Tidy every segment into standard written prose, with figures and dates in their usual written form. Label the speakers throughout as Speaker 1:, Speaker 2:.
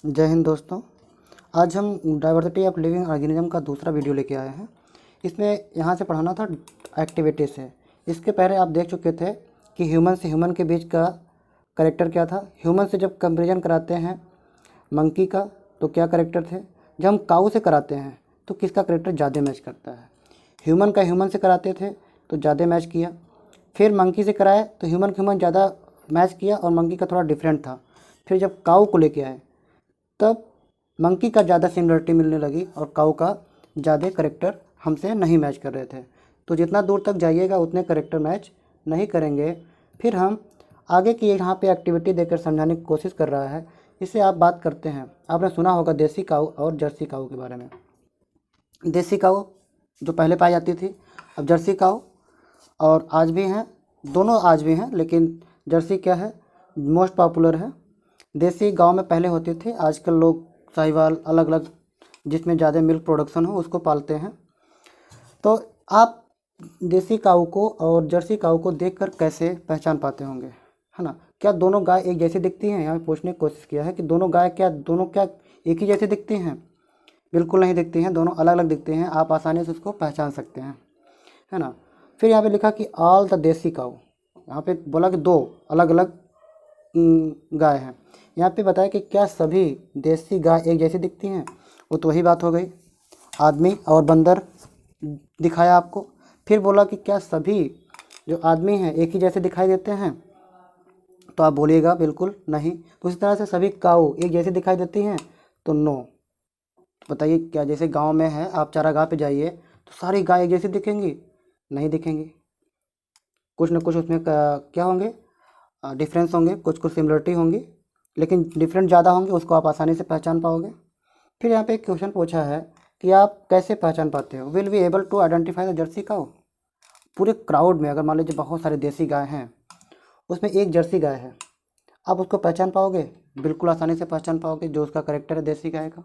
Speaker 1: जय हिंद दोस्तों। आज हम डाइवर्सिटी ऑफ लिविंग ऑर्गेनिज्म का दूसरा वीडियो लेके आए हैं। इसमें यहाँ से पढ़ाना था एक्टिविटी से। इसके पहले आप देख चुके थे कि ह्यूमन से ह्यूमन के बीच का करेक्टर क्या था। ह्यूमन से जब कंपेरिजन कराते हैं मंकी का तो क्या करेक्टर थे, जब हम काऊ से कराते हैं तो किसका करेक्टर ज़्यादा मैच करता है। ह्यूमन का ह्यूमन से कराते थे तो ज़्यादा मैच किया, फिर मंकी से कराए तो ह्यूमन ज़्यादा मैच किया और मंकी का थोड़ा डिफरेंट था। फिर जब काऊ को लेके आए तब मंकी का ज़्यादा सिमिलरिटी मिलने लगी और काऊ का ज़्यादा करेक्टर हमसे नहीं मैच कर रहे थे। तो जितना दूर तक जाइएगा उतने करेक्टर मैच नहीं करेंगे। फिर हम आगे की यहाँ पे एक्टिविटी देकर समझाने की कोशिश कर रहा है। इससे आप बात करते हैं, आपने सुना होगा देसी काऊ और जर्सी काऊ के बारे में। देसी काऊ जो पहले पाई जाती थी, अब जर्सी काऊ और आज भी हैं, दोनों आज भी हैं, लेकिन जर्सी क्या है मोस्ट पॉपुलर है। देसी गांव में पहले होती थी, आजकल लोग साहिवाल अलग अलग जिसमें ज़्यादा मिल्क प्रोडक्शन हो उसको पालते हैं। तो आप देसी काऊ को और जर्सी काऊ को देखकर कैसे पहचान पाते होंगे, है ना। क्या दोनों गाय एक जैसी दिखती हैं, यहाँ पे पूछने की कोशिश किया है कि दोनों गाय दोनों क्या एक ही जैसी दिखती हैं। बिल्कुल नहीं दिखती हैं, दोनों अलग अलग दिखते हैं। आप आसानी से उसको पहचान सकते हैं, है ना। फिर यहाँ पे लिखा कि ऑल द देसी काऊ, यहाँ पे बोला कि दो अलग अलग गाय हैं। यहाँ पे बताया कि क्या सभी देसी गाय एक जैसी दिखती हैं, वो तो वही बात हो गई। आदमी और बंदर दिखाया आपको। फिर बोला कि क्या सभी जो आदमी हैं एक ही जैसे दिखाई देते हैं, तो आप बोलिएगा बिल्कुल नहीं। तो इसी तरह से सभी काऊ एक जैसी दिखाई देती हैं, तो नो। बताइए क्या जैसे गांव में है, आप चारागाह पे जाइए तो सारी गाय एक जैसी दिखेंगी? नहीं दिखेंगी। कुछ न कुछ उसमें क्या होंगे, डिफरेंस होंगे, कुछ कुछ सिमिलरिटी होंगी, लेकिन डिफरेंट ज़्यादा होंगे, उसको आप आसानी से पहचान पाओगे। फिर यहाँ पे एक क्वेश्चन पूछा है कि आप कैसे पहचान पाते हो, will be able to identify the Jersey cow. पूरे क्राउड में अगर मान लीजिए बहुत सारे देसी गाय हैं, उसमें एक जर्सी गाय है, आप उसको पहचान पाओगे? बिल्कुल आसानी से पहचान पाओगे। जो उसका करेक्टर है देसी गाय का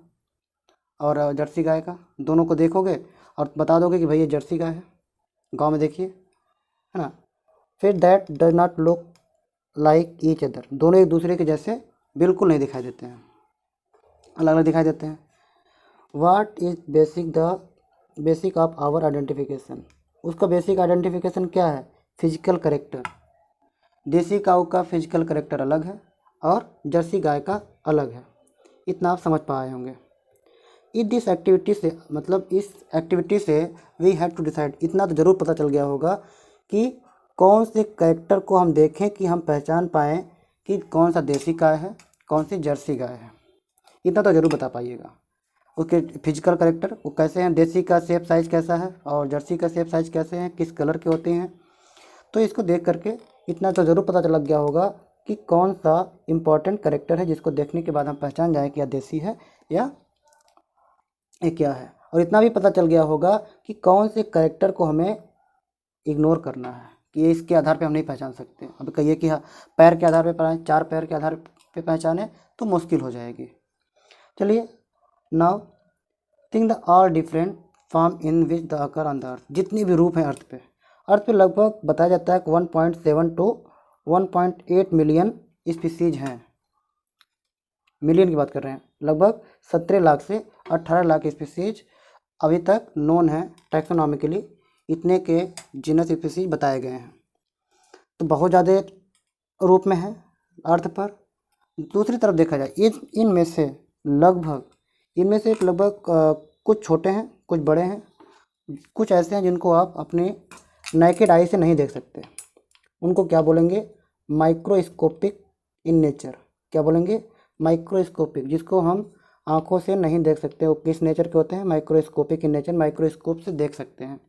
Speaker 1: और जर्सी गाय का, दोनों को देखोगे और बता दोगे कि भाई ये जर्सी गाय है। गाँव में देखिए, है ना। फिर that does not look like each other, दोनों एक दूसरे के जैसे बिल्कुल नहीं दिखाई देते हैं, अलग अलग दिखाई देते हैं। What is basic of our identification, उसका बेसिक आइडेंटिफिकेशन क्या है? Physical character. देसी काऊ का फिजिकल करेक्टर अलग है और जर्सी गाय का अलग है। इतना आप समझ पाए होंगे। इस दिस एक्टिविटी से, मतलब इस एक्टिविटी से वी हैव टू डिसाइड, इतना तो ज़रूर पता चल गया होगा कि कौन से कैरेक्टर को हम देखें कि हम पहचान पाएँ कि कौन सा देसी गाय है, कौन सी जर्सी गाय है। इतना तो ज़रूर बता पाइएगा। उसके फिजिकल कैरेक्टर वो कैसे हैं, देसी का शेप साइज़ कैसा है और जर्सी का शेप साइज़ कैसे हैं, किस कलर के होते हैं। तो इसको देख करके इतना तो ज़रूर पता लग गया होगा कि कौन सा इम्पॉर्टेंट कैरेक्टर है जिसको देखने के बाद हम पहचान जाएँ कि यह देसी है या ये क्या है। और इतना भी पता चल गया होगा कि कौन से कैरेक्टर को हमें इग्नोर करना है, कि ये इसके आधार पे हम नहीं पहचान सकते। अब कहिए कि हाँ पैर के आधार पे पहचाने, चार पैर के आधार पे पहचाने तो मुश्किल हो जाएगी। चलिए, now think the all different form in which the occur on the earth, जितनी भी रूप हैं अर्थ पे लगभग बताया जाता है कि 1.7 टू 1.8 मिलियन स्पीसीज हैं। मिलियन की बात कर रहे हैं, लगभग 17 लाख से 18 लाख स्पीसीज अभी तक नोन है टैक्सोनॉमिकली। इतने के जीनस स्पीसीज बताए गए हैं, तो बहुत ज़्यादा रूप में है अर्थ पर। दूसरी तरफ देखा जाए इनमें से लगभग कुछ छोटे हैं, कुछ बड़े हैं, कुछ ऐसे हैं जिनको आप अपने नेकेड आई से नहीं देख सकते। उनको क्या बोलेंगे? Microscopic in nature. क्या बोलेंगे? माइक्रोस्कोपिक, जिसको हम आंखों से नहीं देख सकते। वो किस नेचर के होते हैं? माइक्रोस्कोपिक इन नेचर, माइक्रोस्कोप से देख सकते हैं।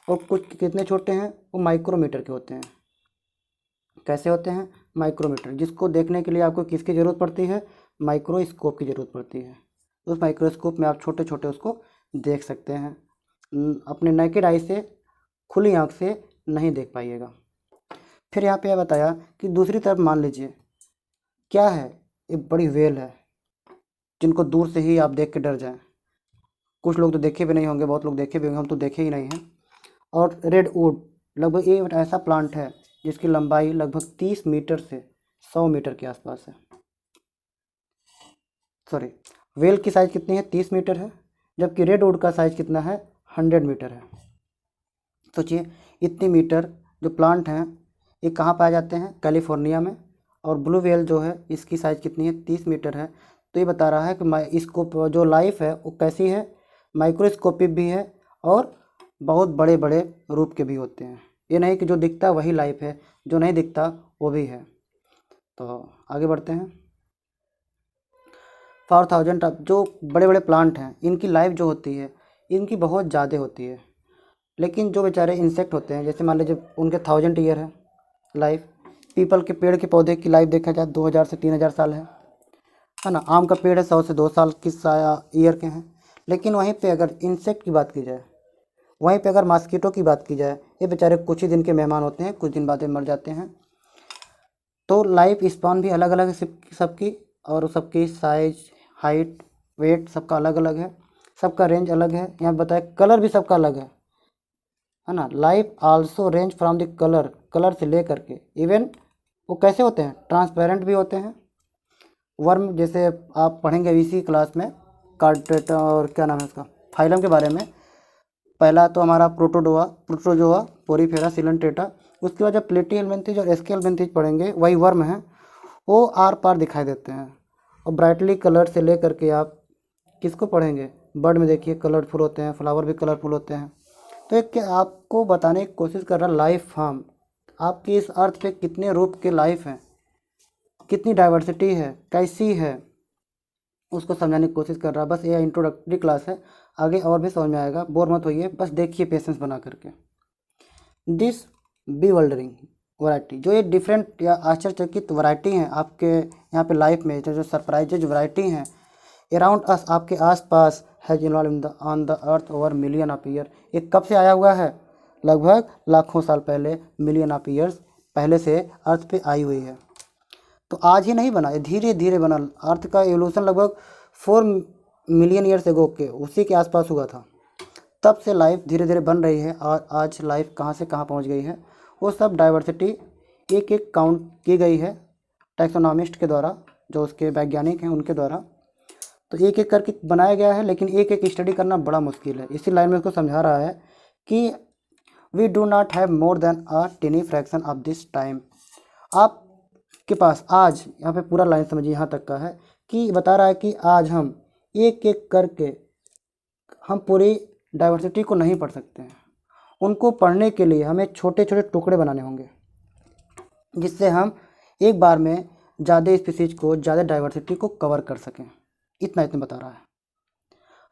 Speaker 1: और कुछ कितने छोटे हैं? वो माइक्रोमीटर के होते हैं। कैसे होते हैं? माइक्रोमीटर, जिसको देखने के लिए आपको किसकी ज़रूरत पड़ती है? माइक्रोस्कोप की ज़रूरत पड़ती है। उस माइक्रोस्कोप में आप छोटे छोटे उसको देख सकते हैं, अपने नेकेड आई से, खुली आँख से नहीं देख पाइएगा। फिर यहाँ पे बताया कि दूसरी तरफ मान लीजिए क्या है, एक बड़ी वेल है जिनको दूर से ही आप देख के डर जाएं। कुछ लोग तो देखे भी नहीं होंगे, बहुत लोग देखे भी होंगे, हम तो देखे ही नहीं हैं। और रेड वुड लगभग एक ऐसा प्लांट है जिसकी लंबाई लगभग 30 मीटर से 100 मीटर के आसपास है। सॉरी वेल की साइज़ कितनी है 30 मीटर है, जबकि रेडवुड का साइज़ कितना है 100 मीटर है। सोचिए इतनी मीटर जो प्लांट हैं ये कहाँ पाए जाते हैं, कैलिफोर्निया में। और ब्लू वेल जो है इसकी साइज़ कितनी है 30 मीटर है। तो ये बता रहा है कि इसको जो लाइफ है वो कैसी है, माइक्रोस्कोपिक भी है और बहुत बड़े बड़े रूप के भी होते हैं। ये नहीं कि जो दिखता वही लाइफ है, जो नहीं दिखता वो भी है। तो आगे बढ़ते हैं। 4000 जो बड़े बड़े प्लांट हैं इनकी लाइफ जो होती है इनकी बहुत ज़्यादा होती है। लेकिन जो बेचारे इंसेक्ट होते हैं, जैसे मान लीजिए उनके 1000 ईयर है लाइफ। पीपल के पेड़ के पौधे की लाइफ देखा जाए 2000 से 3000 साल है ना। आम का पेड़ है 100 से 2 साल की ईयर के हैं। लेकिन वहीं पे अगर इंसेक्ट की बात की जाए, वहीं पे अगर मॉस्किटो की बात की जाए, ये बेचारे कुछ ही दिन के मेहमान होते हैं, कुछ दिन बाद मर जाते हैं। तो लाइफ स्पान भी अलग अलग है सबकी, और सबकी साइज, हाइट, वेट सबका अलग अलग है, सबका रेंज अलग है। यहाँ बताए कलर भी सबका अलग है ना। Life also range from the colour से ले करके इवन वो कैसे होते हैं, ट्रांसपेरेंट भी होते हैं। वर्म जैसे आप पढ़ेंगे इसी क्लास में कार्डेटा और क्या नाम है उसका फाइलम के बारे में। पहला तो हमारा प्रोटोजोआ, पोरीफेरा, सिलेंट्रेटा। उसके बाद जब प्लेटिहेल्मिन्थेज और एस्केल्मिन्थेज पढ़ेंगे वही वर्म हैं, वो आर पार दिखाई देते हैं। और ब्राइटली कलर से ले करके आप किसको पढ़ेंगे, बर्ड में देखिए कलरफुल होते हैं, फ्लावर भी कलरफुल होते हैं। तो एक आपको बताने की कोशिश कर रहा लाइफ फॉर्म, आपकी इस अर्थ पे कितने रूप के लाइफ हैं, कितनी डाइवर्सिटी है, कैसी है, उसको समझाने की कोशिश कर रहा। बस ये इंट्रोडक्टरी क्लास है, आगे और भी समझ में आएगा, बोर मत होइए, बस देखिए पेशेंस बना करके। दिस बीवल्डरिंग वैरायटी, जो ये डिफरेंट या आश्चर्यचकित वैरायटी हैं आपके यहाँ पे लाइफ में, जो सरप्राइजेज वैरायटी हैं अराउंड अस, आपके आसपास, has involve on the earth over million of year. ये कब से आया हुआ है, लगभग लाखों साल पहले, मिलियन ऑफ ईयर्स पहले से अर्थ पे आई हुई है। तो आज ही नहीं बना, ये धीरे धीरे बना। अर्थ का एवोल्यूशन लगभग 4 मिलियन ईयर्स एगो के उसी के आसपास हुआ था। तब से लाइफ धीरे धीरे बन रही है, और आज लाइफ कहाँ से कहाँ पहुँच गई है वो सब डाइवर्सिटी एक एक काउंट की गई है टैक्सोनॉमिस्ट के द्वारा, जो उसके वैज्ञानिक हैं उनके द्वारा। तो एक एक करके बनाया गया है, लेकिन एक एक स्टडी करना बड़ा मुश्किल है। इसी लाइन में उसको समझा रहा है कि we do not have more than a tiny fraction of this time. आपके पास आज, यहाँ पे पूरा लाइन समझिए यहाँ तक का है कि बता रहा है कि आज हम एक एक करके हम पूरी डाइवर्सिटी को नहीं पढ़ सकते हैं। उनको पढ़ने के लिए हमें छोटे छोटे टुकड़े बनाने होंगे, जिससे हम एक बार में ज़्यादा स्पीसीज को, ज़्यादा डाइवर्सिटी को कवर कर सकें। इतना बता रहा है।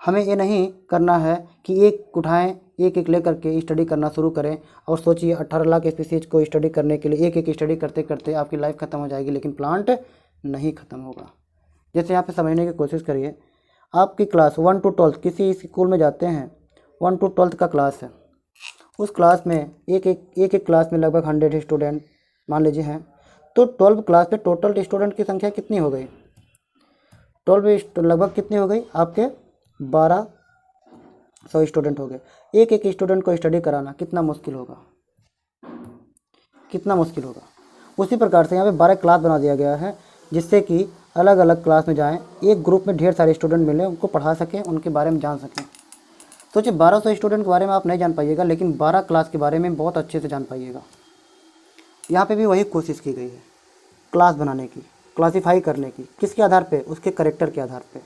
Speaker 1: हमें ये नहीं करना है कि एक उठाएं, एक एक लेकर के स्टडी करना शुरू करें और सोचिए 18 लाख स्पीसीज को स्टडी करने के लिए एक एक स्टडी करते करते आपकी लाइफ ख़त्म हो जाएगी, लेकिन प्लांट नहीं ख़त्म होगा। जैसे यहाँ पे समझने की कोशिश करिए, आपकी क्लास 1 to 12 किसी स्कूल में जाते हैं, 1 to 12 का क्लास है, उस क्लास में एक एक क्लास में लगभग 100 स्टूडेंट मान लीजिए हैं। तो 12 क्लास पे टोटल स्टूडेंट की संख्या कितनी हो गई, 12 लगभग कितनी हो गई आपके 1200 स्टूडेंट हो गए। एक एक स्टूडेंट को स्टडी कराना कितना मुश्किल होगा, कितना मुश्किल होगा। उसी प्रकार से यहाँ पे 12 क्लास बना दिया गया है, जिससे कि अलग अलग क्लास में जाएं, एक ग्रुप में ढेर सारे स्टूडेंट मिलें, उनको पढ़ा सकें, उनके बारे में जान सकें। सोचिए 1200 स्टूडेंट के बारे में आप नहीं जान पाइएगा, लेकिन 12 क्लास के बारे में बहुत अच्छे से जान पाइएगा। यहाँ पे भी वही कोशिश की गई है क्लास बनाने की, क्लासीफाई करने की। किसके आधार पे, उसके करेक्टर के आधार पे।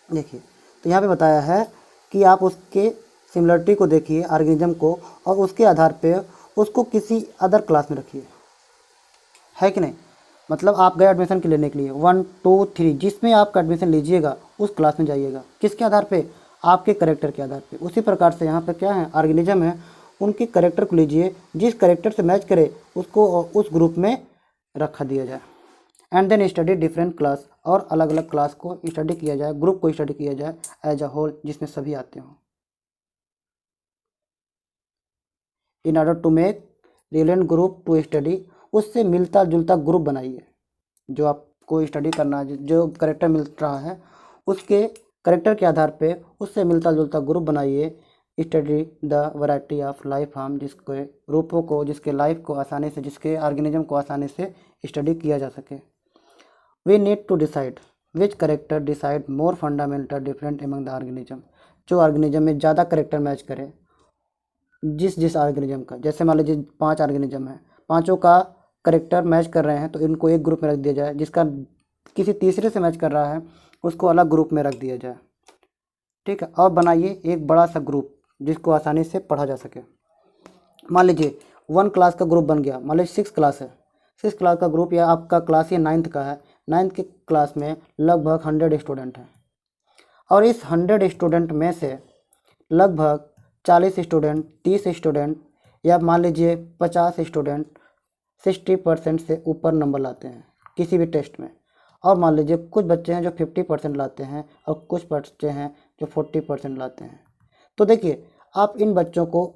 Speaker 1: देखिए तो यहाँ पे बताया है कि आप उसके सिमिलरिटी को देखिए ऑर्गेनिज्म को, और उसके आधार पे उसको किसी अदर क्लास में रखिए, है कि नहीं। मतलब आप गए एडमिशन के लेने के लिए 1 2 3 जिसमें आपका एडमिशन लीजिएगा उस क्लास में जाइएगा। किसके आधार पे, आपके करेक्टर के आधार पे। उसी प्रकार से यहाँ पे क्या है, ऑर्गेनिज्म है, उनके करेक्टर को लीजिए, जिस करेक्टर से मैच करे उसको उस ग्रुप में रखा दिया जाए। And then study different class, और अलग अलग क्लास को स्टडी किया जाए, ग्रुप को स्टडी किया जाए एज अ होल, जिसमें सभी आते हों। In order to make relevant group to study, उससे मिलता जुलता ग्रुप बनाइए। जो आपको स्टडी करना है, जो करेक्टर मिल रहा है उसके करेक्टर के आधार पे उससे मिलता जुलता ग्रुप बनाइए। Study the variety of life form, जिसके रूपों को, जिसके लाइफ को आसानी से, जिसके ऑर्गेनिज्म को आसानी से स्टडी किया जा सके। We need to decide which character decide more fundamental different among the organism. जो ऑर्गेनिज्म में ज़्यादा करेक्टर मैच करे जिस जिस ऑर्गेनिज्म का, जैसे मान लीजिए 5 ऑर्गेनिज्म है, पाँचों का करेक्टर मैच कर रहे हैं तो इनको एक ग्रुप में रख दिया जाए, जिसका किसी तीसरे से मैच कर रहा है उसको अलग ग्रुप में रख दिया जाए। ठीक है, और बनाइए एक बड़ा सा ग्रुप जिसको आसानी से पढ़ा जा सके। मान लीजिए 1 क्लास का ग्रुप बन गया, मान लीजिए 6 क्लास है, 6 क्लास का ग्रुप, या आपका क्लास ये 9th का है, 9th के क्लास में लगभग 100 स्टूडेंट हैं, और इस 100 स्टूडेंट में से लगभग 40 स्टूडेंट, 30 स्टूडेंट, या मान लीजिए 50 स्टूडेंट 60% से ऊपर नंबर लाते हैं किसी भी टेस्ट में, और मान लीजिए कुछ बच्चे हैं जो 50% लाते हैं और कुछ बच्चे हैं जो 40% लाते हैं। तो देखिए, आप इन बच्चों को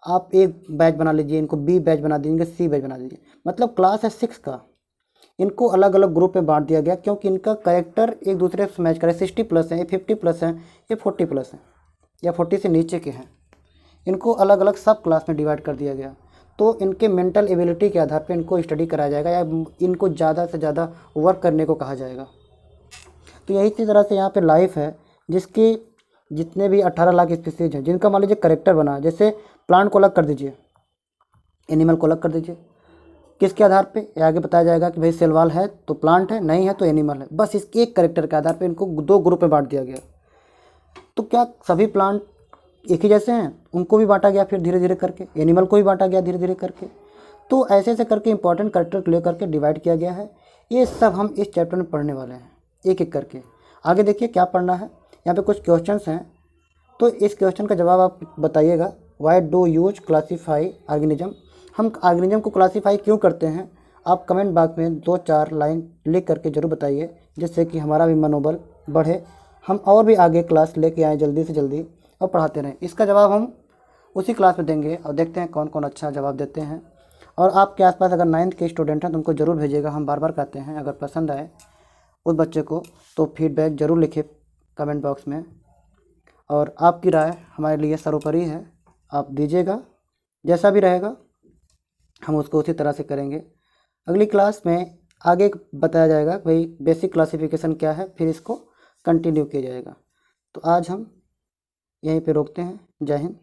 Speaker 1: आप एक बैच बना लीजिए, इनको बी बैच बना दीजिए, सी बैच बना दीजिए, मतलब क्लास है 6 का, इनको अलग अलग ग्रुप में बांट दिया गया क्योंकि इनका करेक्टर एक दूसरे से मैच करे। 60+ हैं, ये 50+ हैं, ये 40+ हैं, या 40 से नीचे के हैं, इनको अलग अलग सब क्लास में डिवाइड कर दिया गया। तो इनके मेंटल एबिलिटी के आधार पर इनको स्टडी कराया जाएगा या इनको ज़्यादा से ज़्यादा वर्क करने को कहा जाएगा। तो यही तरह से यहाँ पे लाइफ है, जिसकी जितने भी 18 लाख स्पीसीज हैं जिनका मान लीजिए करेक्टर बना, जैसे प्लांट को अलग कर दीजिए, एनिमल को अलग कर दीजिए, किसके आधार पे ये आगे बताया जाएगा कि भाई सेलवाल है तो प्लांट है, नहीं है तो एनिमल है, बस इसके एक करेक्टर के आधार पे इनको 2 ग्रुप में बांट दिया गया। तो क्या सभी प्लांट एक ही जैसे हैं? उनको भी बांटा गया, फिर धीरे धीरे करके एनिमल को भी बांटा गया धीरे धीरे करके। तो ऐसे ऐसे करके इंपॉर्टेंट करेक्टर को लेकर के डिवाइड किया गया है। ये सब हम इस चैप्टर में पढ़ने वाले हैं एक एक करके। आगे देखिए क्या पढ़ना है, यहाँ पे कुछ क्वेश्चंस हैं, तो इस क्वेश्चन का जवाब आप बताइएगा। Why do use classify organism, हम ऑर्गेनिज्म को क्लासीफाई क्यों करते हैं? आप कमेंट बॉक्स में 2-4 लाइन लिख करके ज़रूर बताइए, जिससे कि हमारा भी मनोबल बढ़े, हम और भी आगे क्लास लेके आएँ जल्दी से जल्दी और पढ़ाते रहें। इसका जवाब हम उसी क्लास में देंगे और देखते हैं कौन कौन अच्छा जवाब देते हैं। और आपके आसपास अगर 9th के स्टूडेंट हैं तो उनको ज़रूर भेजिएगा, हम बार बार कहते हैं। अगर पसंद आए उस बच्चे को तो फीडबैक ज़रूर लिखिए कमेंट बॉक्स में, और आपकी राय हमारे लिए सर्वोपरि है, आप दीजिएगा। जैसा भी रहेगा हम उसको उसी तरह से करेंगे। अगली क्लास में आगे बताया जाएगा भाई बेसिक क्लासिफिकेशन क्या है, फिर इसको कंटिन्यू किया जाएगा। तो आज हम यहीं पे रोकते हैं। जय हिंद।